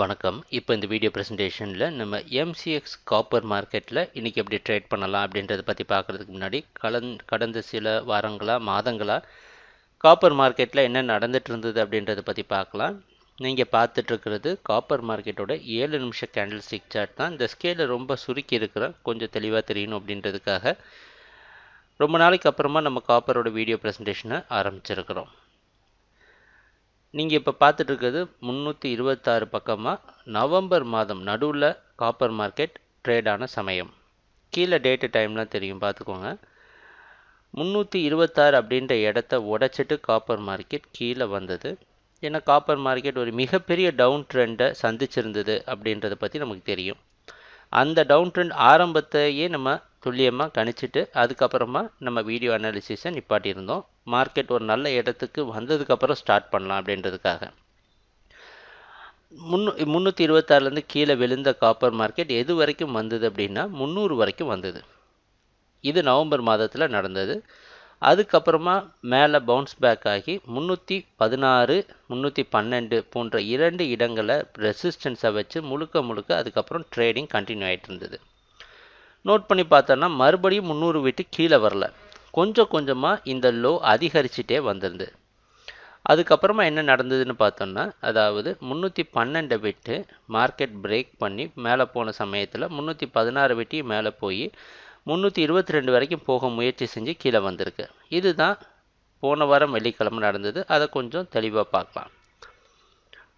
வணக்கம். இப்போ இந்த வீடியோ பிரசன்டேஷனில் நம்ம எம்சிஎக்ஸ் காப்பர் மார்க்கெட்டில் இன்றைக்கி எப்படி ட்ரேட் பண்ணலாம் அப்படின்றத பற்றி பார்க்குறதுக்கு முன்னாடி கடந்த சில மாதங்களாக காப்பர் மார்க்கெட்டில் என்ன நடந்துட்டு இருந்தது அப்படின்றத பற்றி பார்க்கலாம். நீங்கள் பார்த்துட்ருக்கிறது காப்பர் மார்க்கெட்டோட 7 நிமிஷ கேண்டில் ஸ்டிக் சார்ட் தான். இந்த ஸ்கேலை ரொம்ப சுருக்கி இருக்கிறேன், கொஞ்சம் தெளிவாக தெரியணும் அப்படின்றதுக்காக. ரொம்ப நாளைக்கு அப்புறமா நம்ம காப்பரோட வீடியோ பிரசன்டேஷனை ஆரம்பிச்சிருக்கிறோம். நீங்கள் இப்போ பார்த்துட்ருக்கிறது 326 பக்கமாக நவம்பர் மாதம் நடுவில் காப்பர் மார்க்கெட் ட்ரேடான சமயம். கீழே டேட்டு டைம்லாம் தெரியும், பார்த்துக்கோங்க. 326 அப்படின்ற இடத்த உடைச்சிட்டு காப்பர் மார்க்கெட் கீழே வந்தது. ஏன்னா காப்பர் மார்க்கெட் ஒரு மிகப்பெரிய டவுன் ட்ரெண்டை சந்திச்சிருந்தது அப்படின்றத பற்றி நமக்கு தெரியும். அந்த டவுன் ட்ரெண்ட் ஆரம்பத்தையே நம்ம துல்லியமாக கணிச்சிட்டு அதுக்கப்புறமா நம்ம வீடியோ அனாலிசிஸை நிப்பாட்டியிருந்தோம். மார்க்கெட் ஒரு நல்ல இடத்துக்கு வந்ததுக்கப்புறம் ஸ்டார்ட் பண்ணலாம் அப்படின்றதுக்காக. 326லேருந்து கீழே விழுந்த காப்பர் மார்க்கெட் எது வரைக்கும் வந்தது அப்படின்னா 300 வரைக்கும் வந்தது. இது நவம்பர் மாதத்தில் நடந்தது. அதுக்கப்புறமா மேலே பவுன்ஸ் பேக் ஆகி 316 312 போன்ற 2 இடங்களை ரெசிஸ்டன்ஸை வச்சு முழுக்க அதுக்கப்புறம் ட்ரேடிங் கண்டினியூ ஆகிட்டு இருந்தது. நோட் பண்ணி பார்த்தோன்னா மறுபடியும் 300 விட்டு கீழே வரல, கொஞ்சம் கொஞ்சமாக இந்த லோ அதிகரிச்சுட்டே வந்திருந்து. அதுக்கப்புறமா என்ன நடந்ததுன்னு பார்த்தோன்னா, அதாவது 312 விட்டு மார்க்கெட் பிரேக் பண்ணி மேலே போன சமயத்தில் 316 விட்டு மேலே போய் 322 வரைக்கும் போக முயற்சி செஞ்சு கீழே வந்திருக்கு. இதுதான் போன வாரம் வெள்ளிக்கிழமை நடந்தது. அதை கொஞ்சம் தெளிவாக பார்க்கலாம்.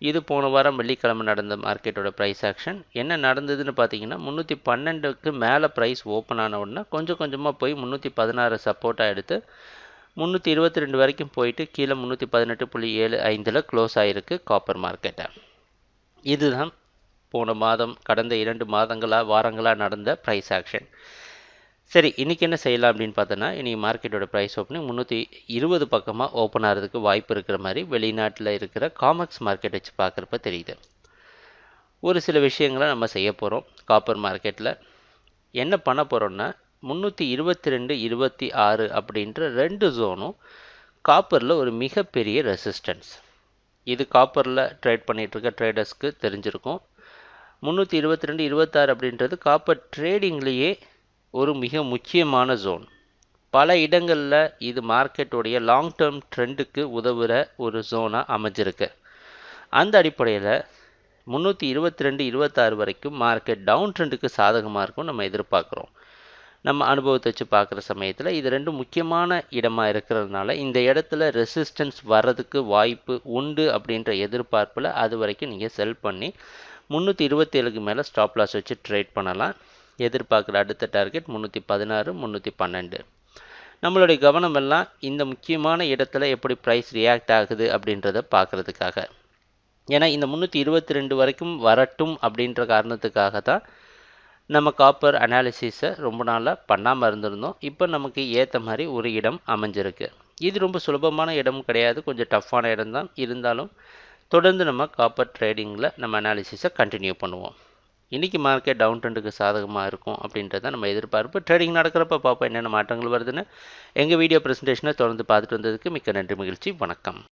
இது போன வாரம் வெள்ளிக்கிழமை நடந்த மார்க்கெட்டோட ப்ரைஸ் ஆக்ஷன். என்ன நடந்ததுன்னு பார்த்தீங்கன்னா, 312க்கு மேலே ப்ரைஸ் ஓப்பன் ஆன உடனே கொஞ்சம் கொஞ்சமாக போய் 316 சப்போர்ட்டாக எடுத்து 322 வரைக்கும் போயிட்டு கீழே 318.75 க்ளோஸ் ஆகிருக்கு காப்பர் மார்க்கெட்டை. இதுதான் போன மாதம் கடந்த 2 வாரங்களாக நடந்த ப்ரைஸ் ஆக்ஷன். சரி, இன்றைக்கி என்ன செய்யலாம் அப்படின்னு பார்த்தோன்னா, இன்றைக்கி மார்க்கெட்டோட ப்ரைஸ் ஓப்பனிங் 320 பக்கமாக ஓப்பன் ஆகிறதுக்கு வாய்ப்பு இருக்கிற மாதிரி வெளிநாட்டில் இருக்கிற காமெக்ஸ் மார்க்கெட் வச்சு பார்க்குறப்ப தெரியுது. ஒரு சில விஷயங்களை நம்ம செய்ய போகிறோம். காப்பர் மார்க்கெட்டில் என்ன பண்ண போகிறோன்னா, 322 26 அப்படின்ற 2 ஜோனும் காப்பரில் ஒரு மிகப்பெரிய ரெசிஸ்டன்ஸ். இது காப்பரில் ட்ரேட் பண்ணிகிட்ருக்க ட்ரேடர்ஸ்க்கு தெரிஞ்சிருக்கும். 322 26 அப்படின்றது காப்பர் ட்ரேடிங்லேயே ஒரு மிக முக்கியமான ஜோன். பல இடங்களில் இது மார்க்கெட்டுடைய லாங் டேர்ம் ட்ரெண்டுக்கு உதவுகிற ஒரு ஜோனாக அமைஞ்சிருக்கு. அந்த அடிப்படையில் 322 26 வரைக்கும் மார்க்கெட் டவுன் ட்ரெண்டுக்கு சாதகமாக இருக்கும் நம்ம எதிர்பார்க்குறோம். நம்ம அனுபவத்தை வச்சு பார்க்குற சமயத்தில் இது 2 முக்கியமான இடமாக இருக்கிறதுனால இந்த இடத்துல ரெசிஸ்டன்ஸ் வர்றதுக்கு வாய்ப்பு உண்டு அப்படின்ற எதிர்பார்ப்பில் அது வரைக்கும் நீங்கள் செல் பண்ணி 327க்கு மேலே ஸ்டாப் லாஸ் வச்சு ட்ரேட் பண்ணலாம். எதிர்பார்க்குற அடுத்த டார்கெட் 316 312. நம்மளுடைய கவனம் எல்லாம் இந்த முக்கியமான இடத்துல எப்படி ப்ரைஸ் ரியாக்ட் ஆகுது அப்படின்றத பார்க்குறதுக்காக. ஏன்னா இந்த 322 வரைக்கும் வரட்டும் அப்படின்ற காரணத்துக்காக தான் நம்ம காப்பர் அனாலிசிஸை ரொம்ப நாளாக பண்ணாமல் இருந்திருந்தோம். இப்போ நமக்கு ஏற்ற மாதிரி ஒரு இடம் அமைஞ்சிருக்கு. இது ரொம்ப சுலபமான இடம் கிடையாது, கொஞ்சம் டஃப்பான இடம் தான். இருந்தாலும் தொடர்ந்து நம்ம காப்பர் ட்ரேடிங்கில் நம்ம அனாலிசிஸை கண்டினியூ பண்ணுவோம். இன்றைக்கி மார்க்கெட் டவுன் ட்ரெண்டுக்கு சாதகமாக இருக்கும் அப்படின்றத நம்ம எதிர்பார்ப்பு. ட்ரேடிங் நடக்கிறப்ப பார்ப்போம் என்னென்ன மாற்றங்கள் வருதுன்னு. எங்கள் வீடியோ ப்ரெசன்டேஷனை தொடர்ந்து பார்த்துட்டு வந்ததுக்கு மிக்க நன்றி, மகிழ்ச்சி, வணக்கம்.